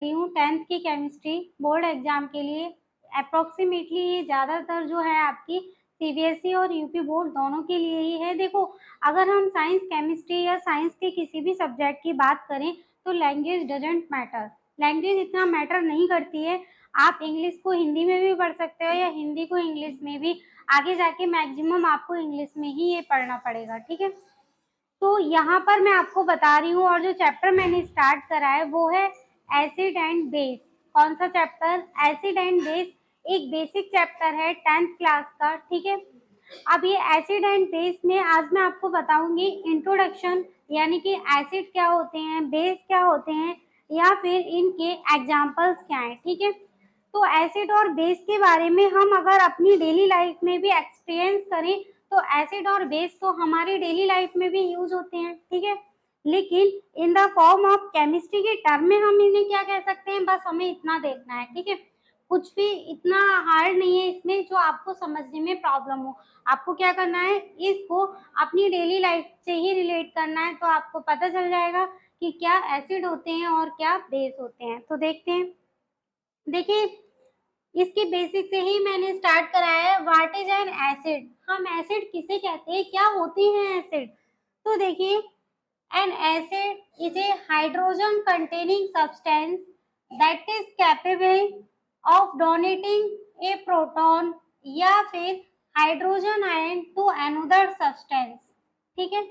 रही हूँ 10th की केमिस्ट्री बोर्ड एग्जाम के लिए। अप्रोक्सीमेटली ये ज़्यादातर जो है आपकी सीबीएसई और यूपी बोर्ड दोनों के लिए ही है। देखो, अगर हम साइंस केमिस्ट्री या साइंस के किसी भी सब्जेक्ट की बात करें तो लैंग्वेज डजंट मैटर। लैंग्वेज इतना मैटर नहीं करती है। आप इंग्लिश को हिंदी में भी पढ़ सकते हो या हिंदी को इंग्लिश में भी। आगे जाके मैक्सिमम आपको इंग्लिश में ही ये पढ़ना पड़ेगा, ठीक है। तो यहाँ पर मैं आपको बता रही हूँ, और जो चैप्टर मैंने स्टार्ट करा है वो है एसिड एंड बेस। कौन सा चैप्टर? Acid and base. एक बेसिक चैप्टर है 10th क्लास का, ठीक है। अब ये एसिड एंड बेस में आज मैं आपको बताऊंगी इंट्रोडक्शन, यानी कि एसिड क्या होते हैं, बेस क्या होते हैं, या फिर इनके एग्जाम्पल्स क्या हैं, ठीक है। तो एसिड और बेस के बारे में हम अगर अपनी डेली लाइफ में भी एक्सपीरियंस करें तो एसिड और बेस तो हमारी डेली लाइफ में भी यूज होते हैं, ठीक है। लेकिन in the form of chemistry के टर्म में हम इन्हें क्या कह सकते हैं, बस हमें इतना देखना है, ठीक है। कुछ भी इतना हार्ड नहीं है इसमें जो आपको समझने में प्रॉब्लम हो। आपको क्या करना है, इसको अपनी डेली लाइफ से ही रिलेट करना है, तो आपको पता चल जाएगा कि क्या एसिड होते हैं और क्या बेस होते हैं। तो देखते हैं। देखिए, इसके बेसिक से ही मैंने स्टार्ट कराया है। What is an acid? हम एसिड किसे कहते हैं, क्या होते हैं एसिड? तो देखिए, an acid is a hydrogen containing substance that is capable of donating a proton या फिर hydrogen ion to another substance, ठीक है।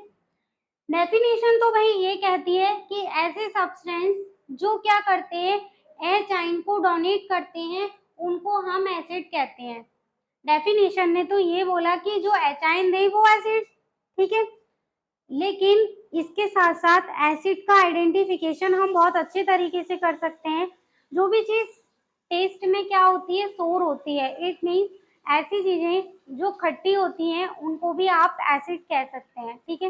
डेफिनेशन तो भाई ये कहती है कि ऐसे सब्सटेंस जो क्या करते हैं, एच आयन को डोनेट करते हैं, उनको हम एसिड कहते हैं। डेफिनेशन ने तो ये बोला कि जो एच आयन दे वो एसिड, ठीक है। लेकिन इसके साथ साथ एसिड का आइडेंटिफिकेशन हम बहुत अच्छे तरीके से कर सकते हैं। जो भी चीज टेस्ट में क्या होती है, सोर होती है, इट मीन्स ऐसी चीजें जो खट्टी होती हैं उनको भी आप एसिड कह सकते हैं, ठीक है।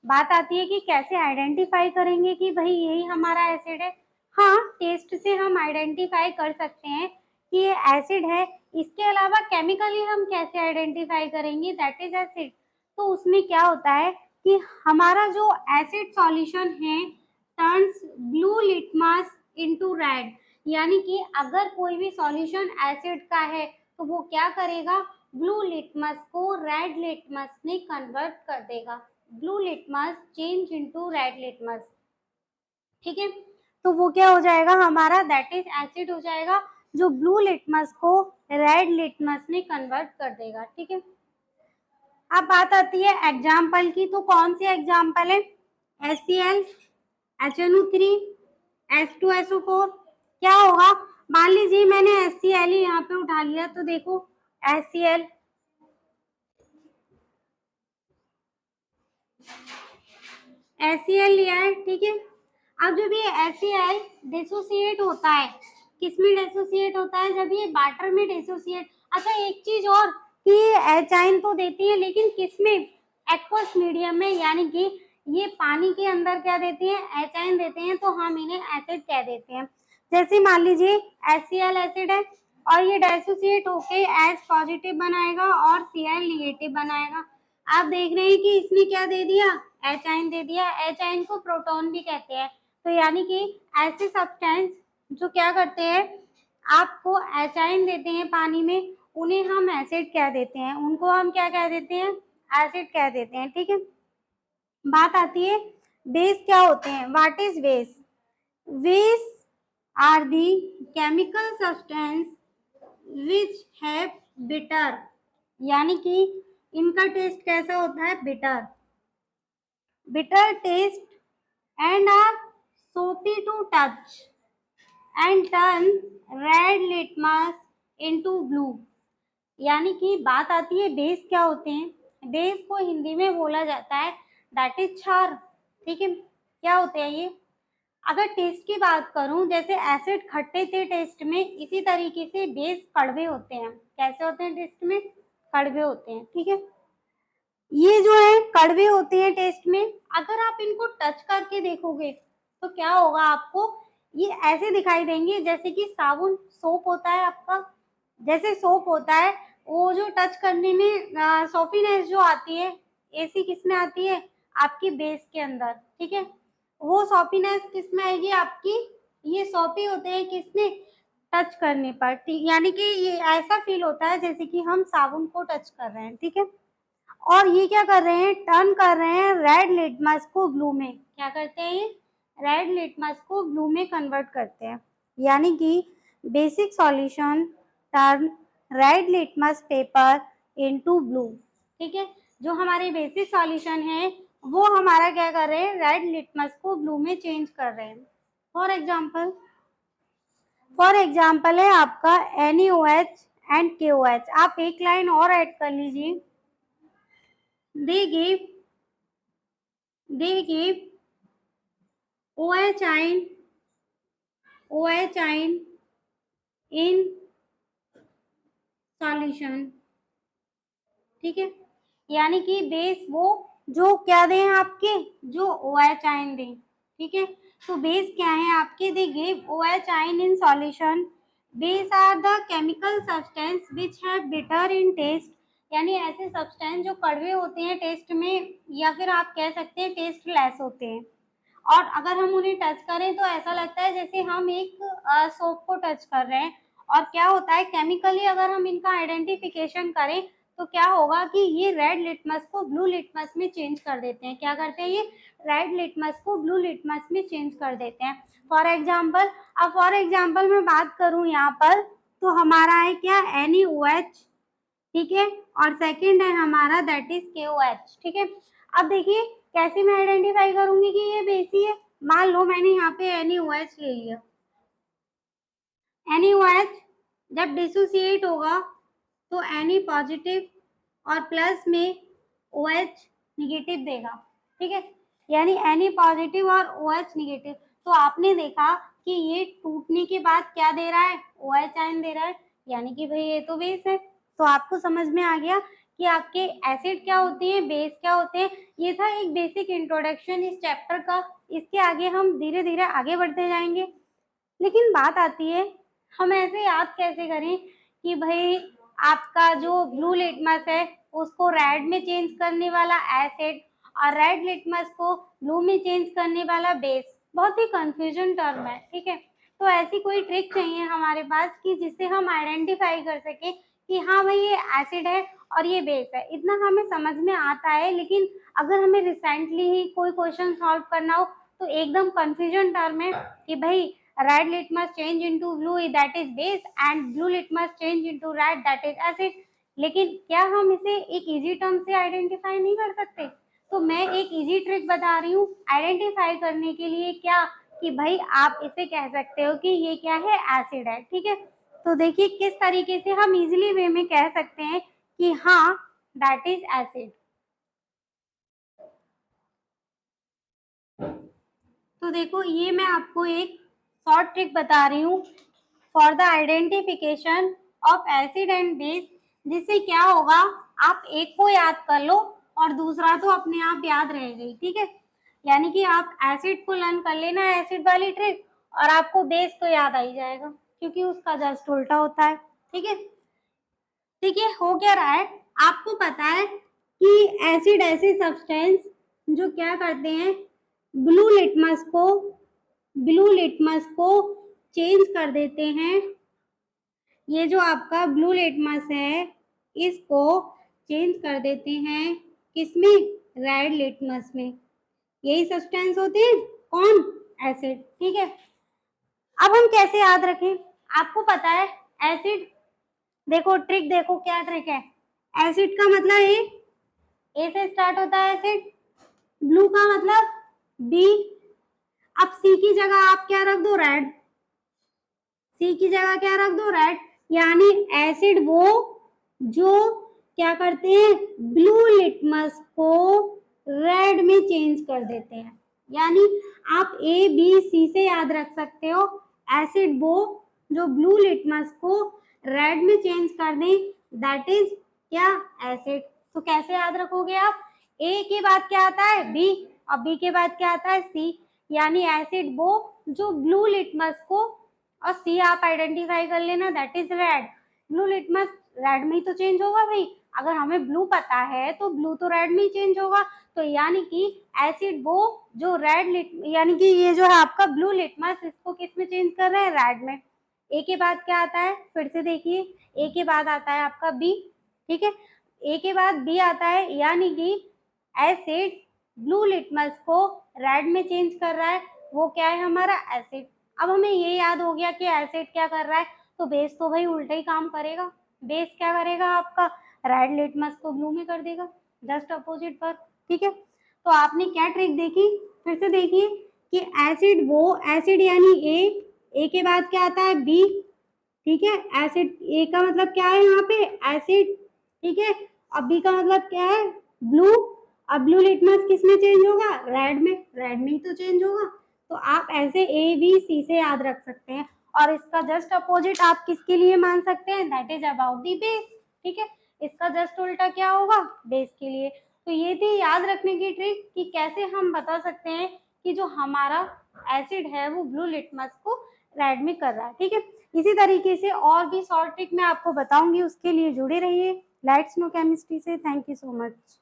बात आती है कि कैसे आइडेंटिफाई करेंगे कि भाई यही हमारा एसिड है। हाँ, टेस्ट से हम आइडेंटिफाई कर सकते हैं कि ये एसिड है। इसके अलावा केमिकली हम कैसे आइडेंटिफाई करेंगे, दैट इज एसिड। तो उसमें क्या होता है कि हमारा जो एसिड सॉल्यूशन है turns blue litmus into red, यानी कि अगर कोई भी सॉल्यूशन एसिड का है तो वो क्या करेगा, ब्लू लिटमस को रेड लिटमस में कन्वर्ट कर देगा। Blue litmus change into red litmus, ठीक है। तो वो क्या हो जाएगा हमारा, दैट इज एसिड हो जाएगा, जो ब्लू लिटमस को रेड लिटमस में कन्वर्ट कर देगा, ठीक है। अब बात आती है एग्जाम्पल की, तो कौन सी एग्जाम्पल है, HCl, HNO3, H2SO4। क्या होगा, मान लीजिए मैंने HCl ही यहाँ पे उठा लिया, तो देखो HCl लिया है, ठीक है। अब जब ये HCl डिसोसिएट होता है, किसमें डिसोसिएट होता है, जब ये वाटर में डिसोसिएट। अच्छा, एक चीज और कि एच आयन तो देती है लेकिन किसमें, एक्वस मीडियम में, यानी कि ये पानी के अंदर क्या देती है, एच आयन देते हैं, तो हम इन्हें एसिड कह देते हैं। जैसे मान लीजिए HCl एसिड है और ये डिसोसिएट होके H पॉजिटिव बनाएगा और Cl निगेटिव बनाएगा। आप देख रहे हैं कि इसने क्या दे दिया, एच आयन दे दिया। एच आयन को प्रोटॉन भी कहते हैं। तो यानी कि ऐसे सब्सटेंस जो क्या करते हैं, आपको एच आयन देते हैं पानी में, उन्हें हम एसिड कह देते हैं, उनको हम क्या कह देते हैं, एसिड कह देते हैं, ठीक है। बात आती है बेस क्या होते हैं, what is base? Base are the chemical substance which have bitter, यानी कि इनका टेस्ट कैसा होता है, bitter, bitter taste and are soapy to touch and turn red litmus into blue। यानी कि बात आती है बेस क्या होते हैं, बेस को हिंदी में बोला जाता है दैट इज क्षार, ठीक है। क्या होते हैं ये, अगर टेस्ट की बात करूं, जैसे एसिड खट्टे थे टेस्ट में, इसी तरीके से बेस कड़वे होते हैं। कैसे होते हैं टेस्ट में, कड़वे होते हैं, ठीक है। ये जो है कड़वे होते हैं टेस्ट में। अगर आप इनको टच करके देखोगे तो क्या होगा, आपको ये ऐसे दिखाई देंगे जैसे कि साबुन, सोप होता है आपका, जैसे सोप होता है, वो जो टच करने में सॉफ्टनेस जो आती है, ऐसी किस में आती है, आपकी बेस के अंदर, ठीक है। वो सॉफ्टनेस किस में आएगी, आपकी ये सॉफ्टी होते हैं किसमें, टच करने पर, ठीक, यानी कि ये ऐसा फील होता है जैसे कि हम साबुन को टच कर रहे हैं, ठीक है। और ये क्या कर रहे हैं, टर्न कर रहे हैं रेड लिटमस को ब्लू में, क्या करते हैं ये, रेड लिटमस को ब्लू में कन्वर्ट करते हैं, यानी कि basic solution turn red litmus paper into blue, ठीक है। जो हमारे बेसिक सॉल्यूशन है वो हमारा क्या कर रहे हैं, रेड लिटमस को ब्लू में चेंज कर रहे हैं। फॉर एग्जाम्पल है आपका NaOH एंड KOH। आप एक लाइन और ऐड कर लीजिए, दे give OH ion in solution, ठीक है। यानी कि बेस वो जो क्या दें आपके, जो OH आयन दें, ठीक है। तो बेस क्या है आपके, they give OH ion in solution. Base are the chemical substance which have bitter in taste, यानी ऐसे सब्सटेंस जो कड़वे होते हैं टेस्ट में, या फिर आप कह सकते हैं टेस्ट लेस होते हैं। और अगर हम उन्हें टच करें तो ऐसा लगता है जैसे हम एक सोप को टच कर रहे हैं। और क्या होता है, केमिकली अगर हम इनका आइडेंटिफिकेशन करें तो क्या होगा कि ये रेड लिटमस को ब्लू लिटमस में चेंज कर देते हैं। क्या करते हैं, ये रेड लिटमस को ब्लू लिटमस में चेंज कर देते हैं। फॉर एग्जाम्पल मैं बात करूं यहाँ पर, तो हमारा है क्या, NaOH, ठीक है। और सेकंड है हमारा दैट इज KOH, ठीक है। अब देखिए कैसे मैं आइडेंटिफाई करूंगी कि ये बेसी है। मान लो मैंने यहाँ पे NaOH ले लिया, NaOH जब डिसोसिएट होगा तो Na पॉजिटिव और प्लस में OH निगेटिव देगा, ठीक है। यानी Na पॉजिटिव और OH निगेटिव। तो आपने देखा कि ये टूटने के बाद क्या दे रहा है, OH आयन दे रहा है, यानी कि भाई ये तो बेस है। तो आपको समझ में आ गया कि आपके एसिड क्या होते हैं, बेस क्या होते हैं। ये था एक बेसिक इंट्रोडक्शन इस चैप्टर का। इसके आगे हम धीरे धीरे आगे बढ़ते जाएंगे। लेकिन बात आती है, हम ऐसे याद कैसे करें कि भाई आपका जो ब्लू लिटमस है उसको रेड में चेंज करने वाला एसिड और रेड लिटमस को ब्लू में चेंज करने वाला बेस। बहुत ही कंफ्यूजन टर्म है, ठीक है। तो ऐसी कोई ट्रिक चाहिए हमारे पास कि जिससे हम आइडेंटिफाई कर सके कि हाँ भाई ये एसिड है और ये बेस है। इतना हमें समझ में आता है, लेकिन अगर हमें रिसेंटली ही कोई क्वेश्चन सॉल्व करना हो तो एकदम कंफ्यूजन टर्म है कि भाई red litmus change into blue that is base and blue litmus change into red that is acid। लेकिन क्या हम इसे एक इजी टर्म से आइडेंटिफाई नहीं कर सकते? तो मैं एक इजी ट्रिक बता रही हूँ आइडेंटिफाई करने के लिए, क्या कि भाई आप इसे कह सकते हो कि ये क्या है, एसिड है, ठीक है। तो देखिए किस तरीके से हम इजीली वे में कह सकते हैं कि हाँ दैट इज एसिड। तो देखो ये मैं आपको एक शॉर्ट ट्रिक बता रही हूँ for the identification of acid and base, जिससे क्या होगा, आप एक को याद कर लो और दूसरा तो अपने आप याद रह गई, ठीक है। यानी कि आप एसिड को लर्न कर लेना एसिड वाली ट्रिक और आपको बेस तो याद आ ही जाएगा, क्योंकि उसका जस्ट उल्टा होता है, ठीक है। ठीक है, हो क्या रहा है, आपको पता है कि एसिड ऐसे सब्सटेंस जो क्या करते हैं, ब्लू लिटमस को चेंज कर देते हैं। ये जो आपका ब्लू लिटमस है इसको चेंज कर देते हैं किसमें, रेड लिटमस में। यही सब्सटेंस होते हैं कौन, एसिड, ठीक है। अब हम कैसे याद रखें, आपको पता है एसिड, देखो ट्रिक, देखो क्या ट्रिक है। एसिड का मतलब ए से स्टार्ट होता है एसिड, ब्लू का मतलब बी। अब सी की जगह आप क्या रख दो, रेड। सी की जगह क्या रख दो, रेड। यानी एसिड वो जो क्या करते हैं, ब्लू लिटमस को रेड में चेंज कर देते हैं। यानी आप ए बी सी से याद रख सकते हो, एसिड वो जो ब्लू लिटमस को रेड में चेंज कर दें दैट इज क्या, एसिड। तो कैसे याद रखोगे आप, ए के बाद क्या आता है, बी, और बी के बाद क्या आता है, सी। यानी एसिड वो जो ब्लू लिटमस को, और सी आप आइडेंटिफाई कर लेना that is red. Blue litmus red में ही तो चेंज होगा भाई। अगर हमें ब्लू पता है तो ब्लू तो रेड में ही चेंज होगा। तो यानी कि एसिड वो जो रेड यानी कि ये जो है आपका ब्लू लिटमस इसको किस में चेंज कर रहा है, रेड में। ए के बाद क्या आता है, फिर से देखिए, ए के बाद आता है आपका बी, ठीक है, ए के बाद बी आता है, यानी कि एसिड ब्लू लिटमस को रेड में चेंज कर रहा है, वो क्या है हमारा एसिड। अब हमें ये याद हो गया कि एसिड क्या कर रहा है, तो बेस तो भाई उल्टा ही काम करेगा। बेस क्या करेगा आपका, रेड लिटमस को ब्लू में कर देगा, जस्ट अपोजिट पर, ठीक है। तो आपने क्या ट्रिक देखी, फिर से देखिए कि एसिड वो एसिड यानी ए के बाद क्या आता है बी, ठीक है, एसिड ए का मतलब क्या है यहाँ पे एसिड, ठीक है, अब बी का मतलब क्या है ब्लू। अब ब्लू लिटमस किस में चेंज होगा, रेड में, रेड में ही तो चेंज होगा। तो आप ऐसे ए बी सी से याद रख सकते हैं, और इसका जस्ट अपोजिट आप किसके लिए मान सकते हैं, that is about the base, ठीक है। इसका जस्ट उल्टा क्या होगा, बेस के लिए। तो ये थी याद रखने की ट्रिक कि कैसे हम बता सकते हैं कि जो हमारा एसिड है वो ब्लू लिटमस को रेड में कर रहा है, ठीक है। इसी तरीके से और भी शॉर्ट ट्रिक मैं आपको बताऊंगी, उसके लिए जुड़े रहिए लाइट्स नो केमिस्ट्री से। Thank you so much.